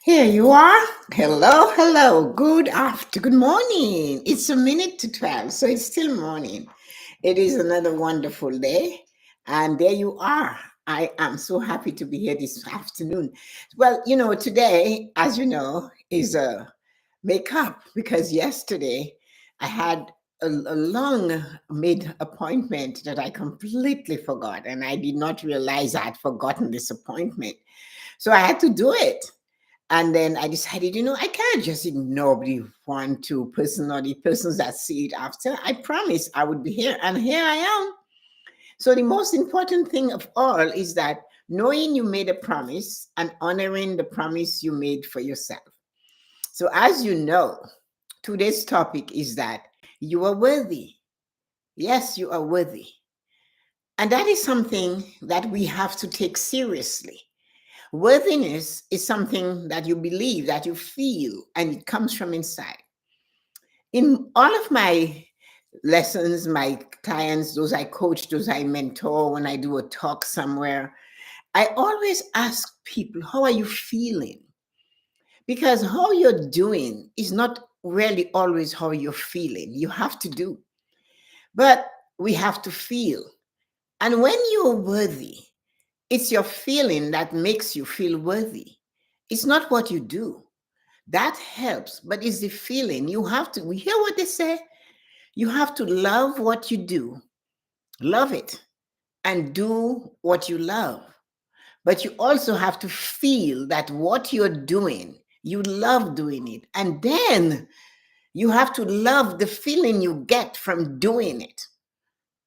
Here you are. Hello, hello. Good morning. It's a minute to 12, so it's still morning. It is another wonderful day. And there you are. I am so happy to be here this afternoon. Well, today, as you know, is a makeup because yesterday I had a long mid appointment that I completely forgot. And I did not realize I had forgotten this appointment. So I had to do it. And then I decided, I can't just ignore the one, two person or the persons that see it after. I promised I would be here, and here I am. So the most important thing of all is that knowing you made a promise and honoring the promise you made for yourself. So, as you know, today's topic is that you are worthy. Yes, you are worthy. And that is something that we have to take seriously. Worthiness is something that you believe, that you feel, and it comes from inside. In all of my lessons, my clients, those I coach, those I mentor, when I do a talk somewhere, I always ask people, how are you feeling? Because how you're doing is not really always how you're feeling. You have to do, but we have to feel. And when you're worthy, it's your feeling that makes you feel worthy. It's not what you do. That helps, but it's the feeling. You have to, we hear what they say. You have to love what you do, love it, and do what you love. But you also have to feel that what you're doing, you love doing it. And then you have to love the feeling you get from doing it.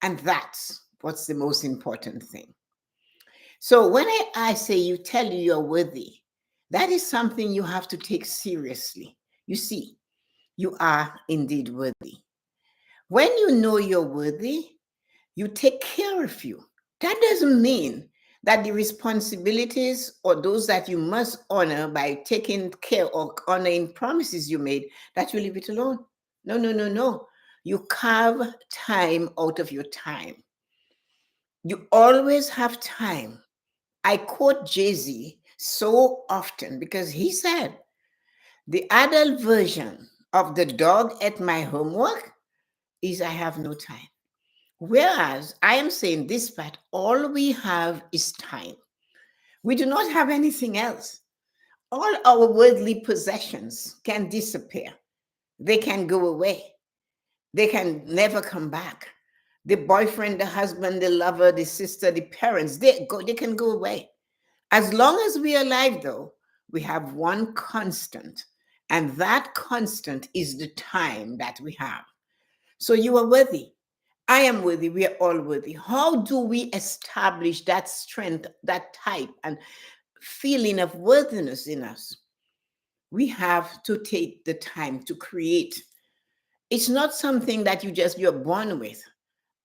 And that's what's the most important thing. So when I say tell you you're worthy, that is something you have to take seriously. You see, you are indeed worthy. When you know you're worthy, you take care of you. That doesn't mean that the responsibilities or those that you must honor by taking care or honoring promises you made, that you leave it alone. No, no, no, no. You carve time out of your time. You always have time. I quote Jay-Z so often because he said, the adult version of the dog at my homework is I have no time. Whereas I am saying this part, all we have is time. We do not have anything else. All our worldly possessions can disappear. They can go away. They can never come back. The boyfriend, the husband, the lover, the sister, the parents, they can go away. As long as we are alive, though, we have one constant, and that constant is the time that we have. So you are worthy. I am worthy. We are all worthy. How do we establish that strength, that type, and feeling of worthiness in us? We have to take the time to create. It's not something that you're born with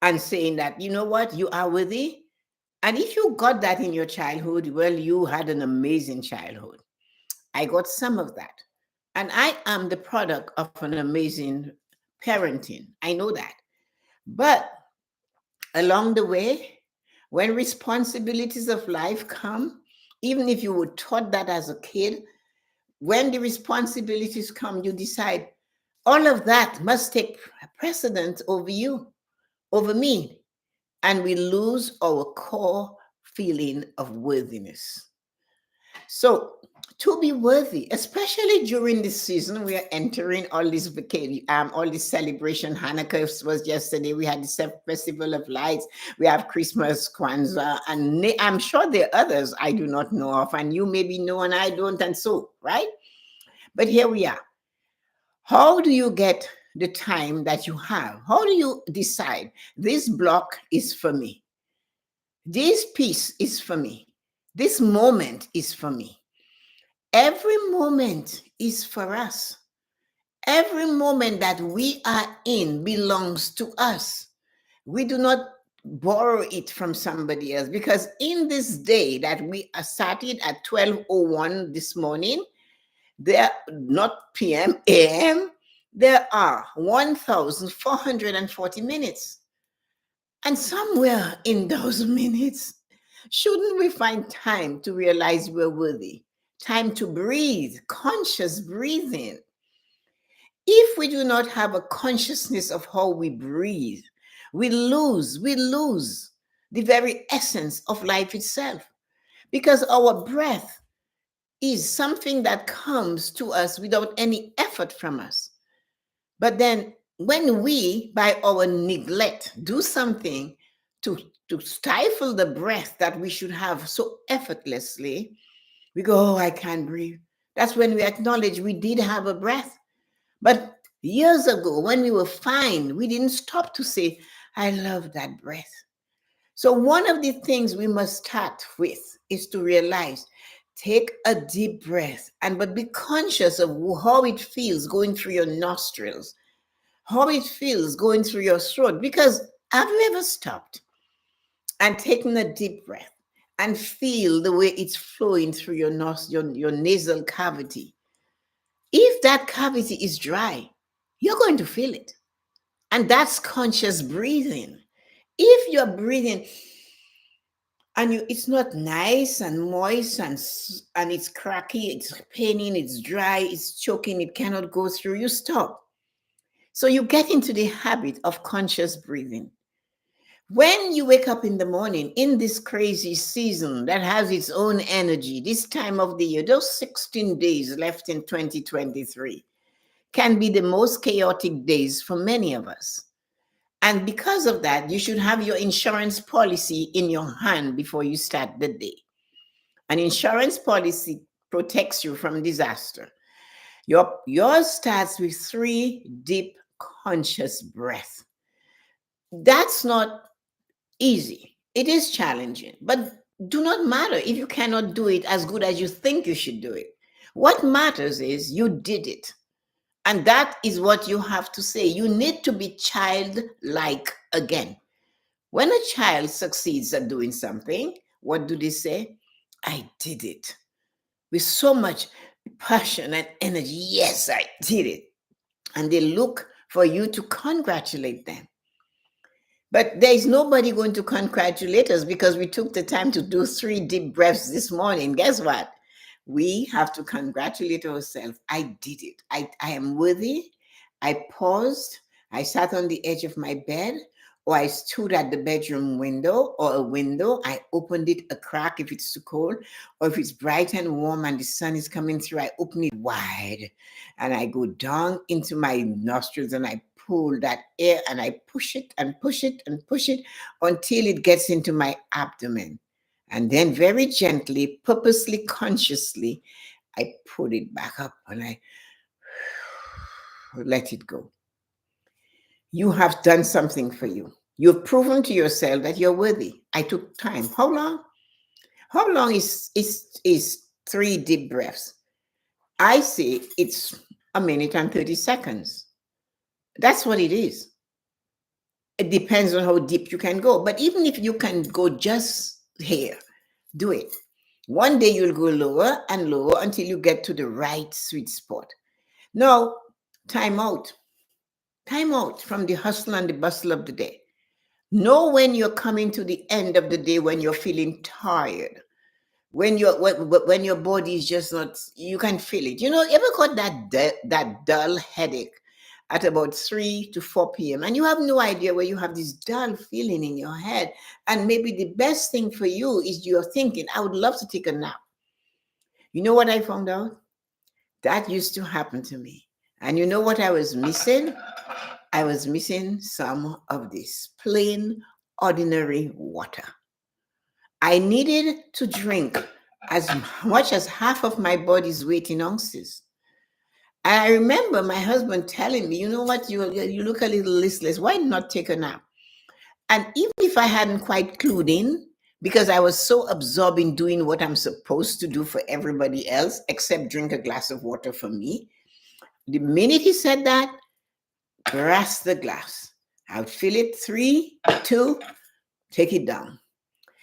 and saying that, you know what, you are worthy. And if you got that in your childhood, well, you had an amazing childhood. I got some of that. And I am the product of an amazing parenting. I know that. But along the way, when responsibilities of life come, even if you were taught that as a kid, when the responsibilities come, you decide all of that must take precedence over you, over me, and we lose our core feeling of worthiness. So, to be worthy, especially during this season, we are entering all this vacation, all this celebration. Hanukkah was yesterday. We had the Festival of Lights. We have Christmas, Kwanzaa, and I'm sure there are others I do not know of, and you maybe know and I don't, and so right. But here we are. How do you get the time that you have? How do you decide this block is for me? This piece is for me. This moment is for me. Every moment is for us. Every moment that we are in belongs to us. We do not borrow it from somebody else because in this day that we are started at 12:01 this morning, there not PM, AM, there are 1,440 minutes. And somewhere in those minutes, shouldn't we find time to realize we're worthy, time to breathe, conscious breathing. If we do not have a consciousness of how we breathe, we lose the very essence of life itself, because our breath is something that comes to us without any effort from us. But then when we, by our neglect, do something to, to stifle the breath that we should have so effortlessly, we go, oh, I can't breathe. That's when we acknowledge we did have a breath. But years ago, when we were fine, we didn't stop to say, I love that breath. So, one of the things we must start with is to realize, take a deep breath, and but be conscious of how it feels going through your nostrils, how it feels going through your throat. Because have you ever stopped and taken a deep breath and feel the way it's flowing through your nasal cavity? If that cavity is dry, you're going to feel it. And that's conscious breathing. If you're breathing and it's not nice and moist and it's cracky, it's paining, it's dry, it's choking, it cannot go through, you stop. So you get into the habit of conscious breathing. When you wake up in the morning in this crazy season that has its own energy, this time of the year, those 16 days left in 2023 can be the most chaotic days for many of us. And because of that, you should have your insurance policy in your hand before you start the day. An insurance policy protects you from disaster. Yours starts with 3 deep conscious breaths. That's not easy. It is challenging, but do not matter if you cannot do it as good as you think you should do it. What matters is you did it. And that is what you have to say. You need to be childlike again. When a child succeeds at doing something, what do they say? I did it. With so much passion and energy. Yes, I did it. And they look for you to congratulate them. But there is nobody going to congratulate us because we took the time to do 3 deep breaths this morning. Guess what? We have to congratulate ourselves. I did it. I am worthy. I paused. I sat on the edge of my bed, or I stood at the bedroom window or a window. I opened it a crack if it's too cold, or if it's bright and warm and the sun is coming through, I open it wide and I go down into my nostrils and I pull that air and I push it and push it and push it until it gets into my abdomen. And then very gently, purposely, consciously, I put it back up and I let it go. You have done something for you. You've proven to yourself that you're worthy. I took time. How long? How long is 3 deep breaths? I say it's a minute and 30 seconds. That's what it is. It depends on how deep you can go. But even if you can go just here, do it. One day you'll go lower and lower until you get to the right sweet spot. Now, time out. Time out from the hustle and the bustle of the day. Know when you're coming to the end of the day, when you're feeling tired, when your body is just not, you can feel it. You know, ever got that dull headache at about 3 to 4 p.m. and you have no idea where you have this dull feeling in your head, and maybe the best thing for you is you're thinking, I would love to take a nap. You know what I found out? That used to happen to me. And you know what I was missing? I was missing some of this plain, ordinary water. I needed to drink as much as half of my body's weight in ounces. And I remember my husband telling me, you know what, you look a little listless. Why not take a nap? And even if I hadn't quite clued in, because I was so absorbed in doing what I'm supposed to do for everybody else, except drink a glass of water for me, the minute he said that, grasp the glass. I would fill it 3, 2, take it down.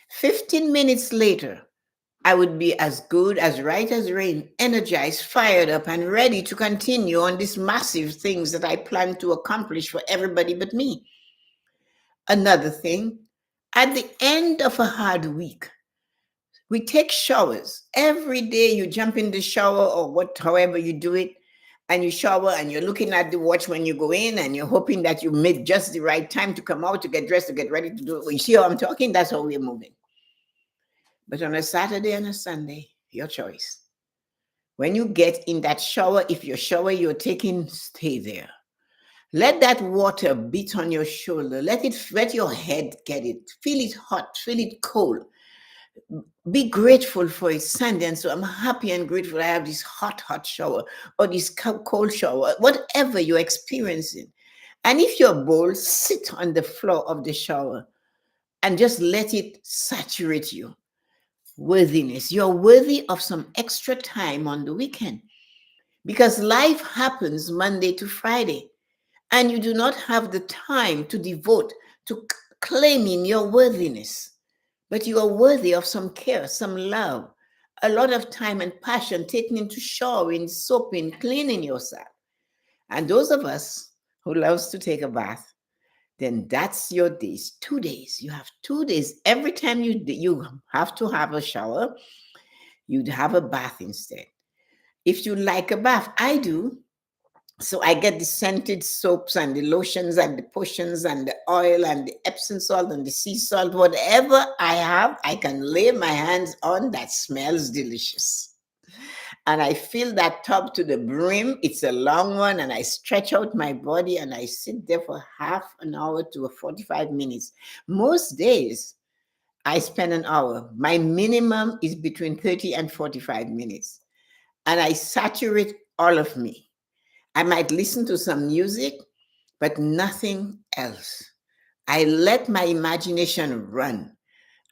15 minutes later, I would be as good, as right as rain, energized, fired up, and ready to continue on these massive things that I plan to accomplish for everybody but me. Another thing, at the end of a hard week, We take showers. Every day you jump in the shower or what, however you do it, and you shower and you're looking at the watch when you go in and you're hoping that you made just the right time to come out, to get dressed, to get ready to do it. You see how I'm talking? That's how we're moving. But on a Saturday and a Sunday, your choice. When you get in that shower, if your shower you're taking, stay there. Let that water beat on your shoulder. Let your head get it. Feel it hot, feel it cold. Be grateful for it Sunday. And so I'm happy and grateful I have this hot shower or this cold shower, whatever you're experiencing. And if you're bold, sit on the floor of the shower and just let it saturate you. Worthiness. You're worthy of some extra time on the weekend because life happens Monday to Friday and you do not have the time to devote to claiming your worthiness. But you are worthy of some care, some love, a lot of time and passion taken into showering, soaping, cleaning yourself. And those of us who loves to take a bath, then that's your days. 2 days. You have 2 days. Every time you have to have a shower, you'd have a bath instead. If you like a bath, I do. So I get the scented soaps and the lotions and the potions and the oil and the Epsom salt and the sea salt, whatever I have, I can lay my hands on that smells delicious. And I fill that tub to the brim. It's a long one, and I stretch out my body and I sit there for half an hour to 45 minutes. Most days, I spend an hour. My minimum is between 30 and 45 minutes. And I saturate all of me. I might listen to some music, but nothing else. I let my imagination run.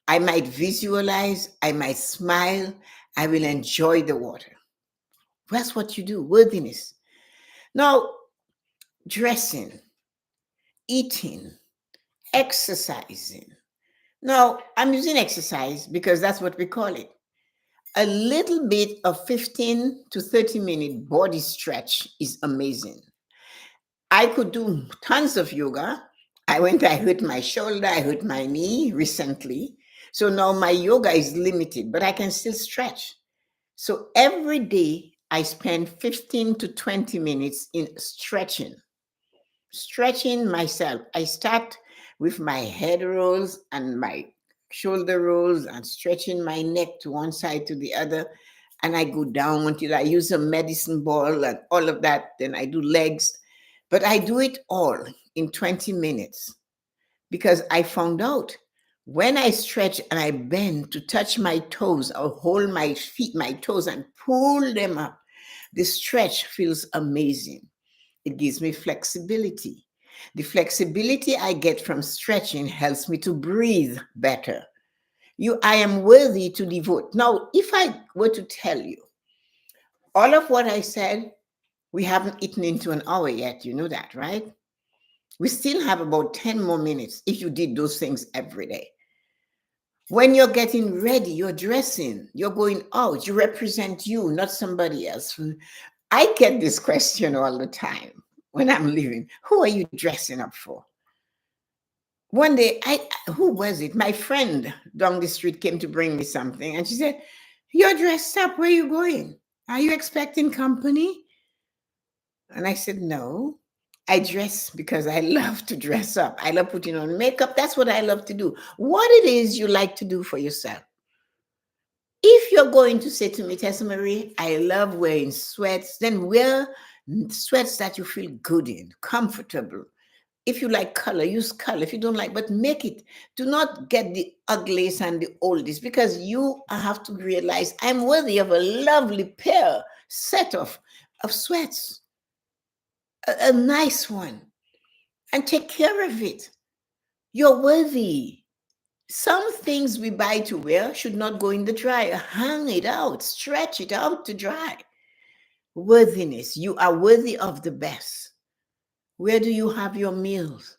I might visualize, I might smile, I will enjoy the water. That's what you do, worthiness. Now, dressing, eating, exercising. Now, I'm using exercise because that's what we call it. A little bit of 15 to 30-minute body stretch is amazing. I could do tons of yoga. I hurt my shoulder, I hurt my knee recently. So now my yoga is limited, but I can still stretch. So every day I spend 15 to 20 minutes in stretching myself. I start with my head rolls and my shoulder rolls and stretching my neck to one side to the other. And I go down until I use a medicine ball and all of that. Then I do legs. But I do it all in 20 minutes because I found out when I stretch and I bend to touch my toes or hold my feet, my toes, and pull them up, the stretch feels amazing. It gives me flexibility. The flexibility I get from stretching helps me to breathe better. I am worthy to devote. Now, if I were to tell you all of what I said, we haven't eaten into an hour yet. You know that, right? We still have about 10 more minutes if you did those things every day. When you're getting ready, you're dressing, you're going out, you represent you, not somebody else. I get this question all the time when I'm leaving. Who are you dressing up for? One day, who was it? My friend down the street came to bring me something, and she said, "You're dressed up. Where are you going? Are you expecting company?" And I said, "No. I dress because I love to dress up. I love putting on makeup. That's what I love to do." What it is you like to do for yourself. If you're going to say to me, Tessa-Marie, I love wearing sweats, then wear sweats that you feel good in, comfortable. If you like color, use color. If you don't like, but make it. Do not get the ugliest and the oldest because you have to realize I'm worthy of a lovely set of sweats, a nice one, and take care of it. You're worthy. Some things we buy to wear should not go in the dryer. Hang it out, stretch it out to dry. Worthiness. You are worthy of the best. Where do you have your meals?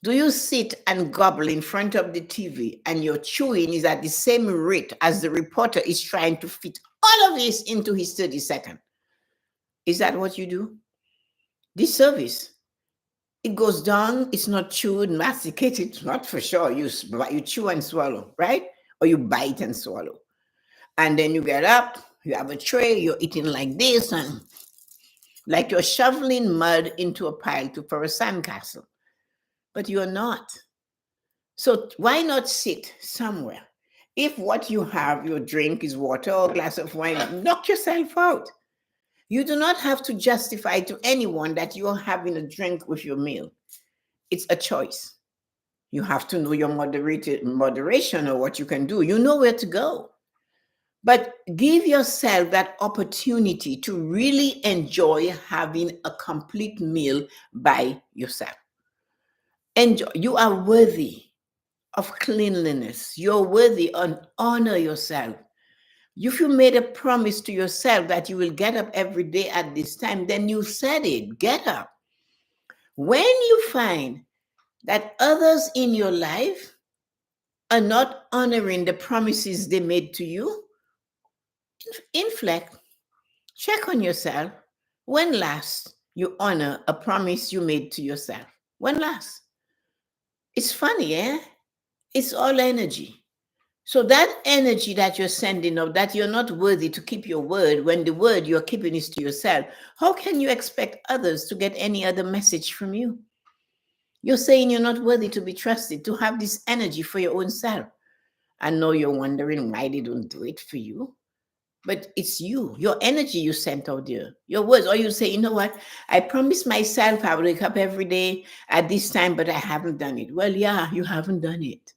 Do you sit and gobble in front of the TV and your chewing is at the same rate as the reporter is trying to fit all of this into his 30 seconds? Is that what you do? This service, it goes down, it's not chewed, masticated, not for sure. You chew and swallow, right? Or you bite and swallow. And then you get up, you have a tray, you're eating like this, and like you're shoveling mud into a pile for a sandcastle. But you're not. So why not sit somewhere? If what you have, your drink is water or a glass of wine, knock yourself out. You do not have to justify to anyone that you're having a drink with your meal. It's a choice. You have to know your moderation or what you can do. You know where to go. But give yourself that opportunity to really enjoy having a complete meal by yourself. Enjoy. You are worthy of cleanliness. You're worthy and honor yourself. If you made a promise to yourself that you will get up every day at this time, then you said it. Get up. When you find that others in your life are not honoring the promises they made to you, inflect, check on yourself. When last you honor a promise you made to yourself? When last? It's funny, eh? It's all energy. So that energy that you're sending of that you're not worthy to keep your word when the word you're keeping is to yourself, how can you expect others to get any other message from you? You're saying you're not worthy to be trusted, to have this energy for your own self. I know you're wondering why they don't do it for you, but it's you, your energy you sent out there, your words. Or you say, you know what? I promised myself I would wake up every day at this time, but I haven't done it. Well, yeah, you haven't done it.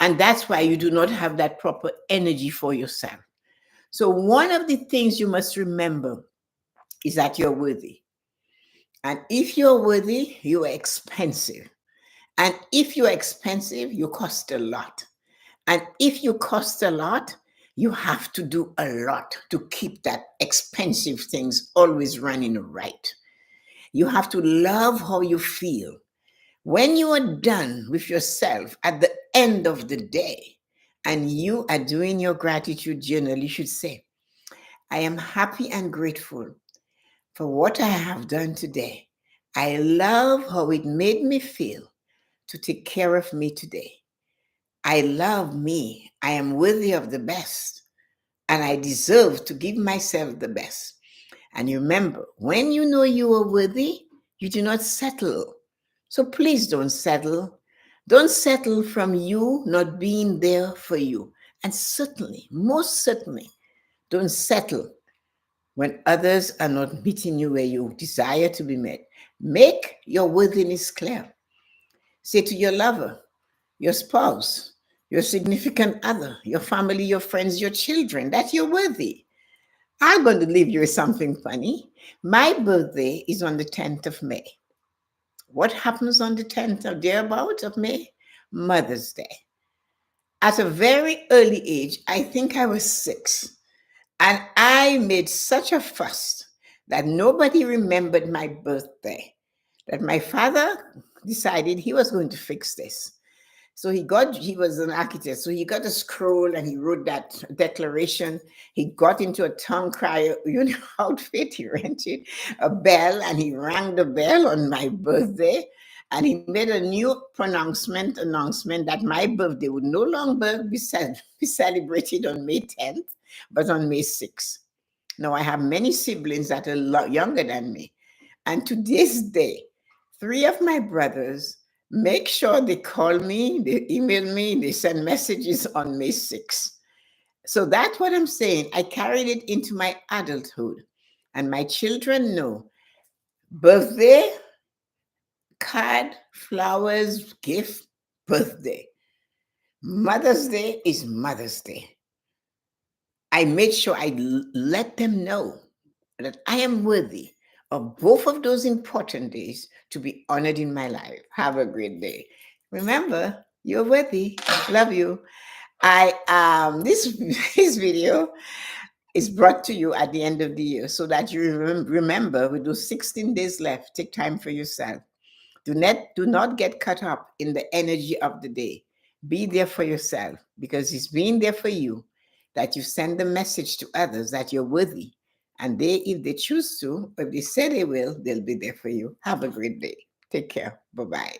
And that's why you do not have that proper energy for yourself. So one of the things you must remember is that you're worthy. And if you're worthy, you are expensive. And if you're expensive, you cost a lot. And if you cost a lot, you have to do a lot to keep that expensive things always running right. You have to love how you feel. When you are done with yourself at the end of the day and you are doing your gratitude journal, you should say, I am happy and grateful for what I have done today. I love how it made me feel to take care of me today. I love me. I am worthy of the best, and I deserve to give myself the best. And remember, when you know you are worthy, you do not settle. So please don't settle. Don't settle from you not being there for you. And certainly, most certainly, don't settle when others are not meeting you where you desire to be met. Make your worthiness clear. Say to your lover, your spouse, your significant other, your family, your friends, your children, that you're worthy. I'm going to leave you with something funny. My birthday is on the 10th of May. What happens on the 10th or thereabouts of May? Mother's Day. At a very early age, I think I was 6, and I made such a fuss that nobody remembered my birthday, that my father decided he was going to fix this. So he was an architect. So he got a scroll and he wrote that declaration. He got into a tongue crier outfit. He rented a bell and he rang the bell on my birthday. And he made a new announcement that my birthday would no longer be celebrated on May 10th, but on May 6th. Now, I have many siblings that are a lot younger than me. And to this day, 3 of my brothers make sure they call me, they email me, they send messages on May 6th. So that's what I'm saying. I carried it into my adulthood. And my children know birthday, card, flowers, gift, birthday. Mother's Day is Mother's Day. I made sure I let them know that I am worthy of both of those important days to be honored in my life. Have a great day. Remember, you're worthy. Love you. This this video is brought to you at the end of the year so that you remember with those 16 days left, take time for yourself. Do not get caught up in the energy of the day. Be there for yourself because it's being there for you that you send the message to others that you're worthy. And they, if they choose to, or if they say they will, they'll be there for you. Have a great day. Take care. Bye-bye.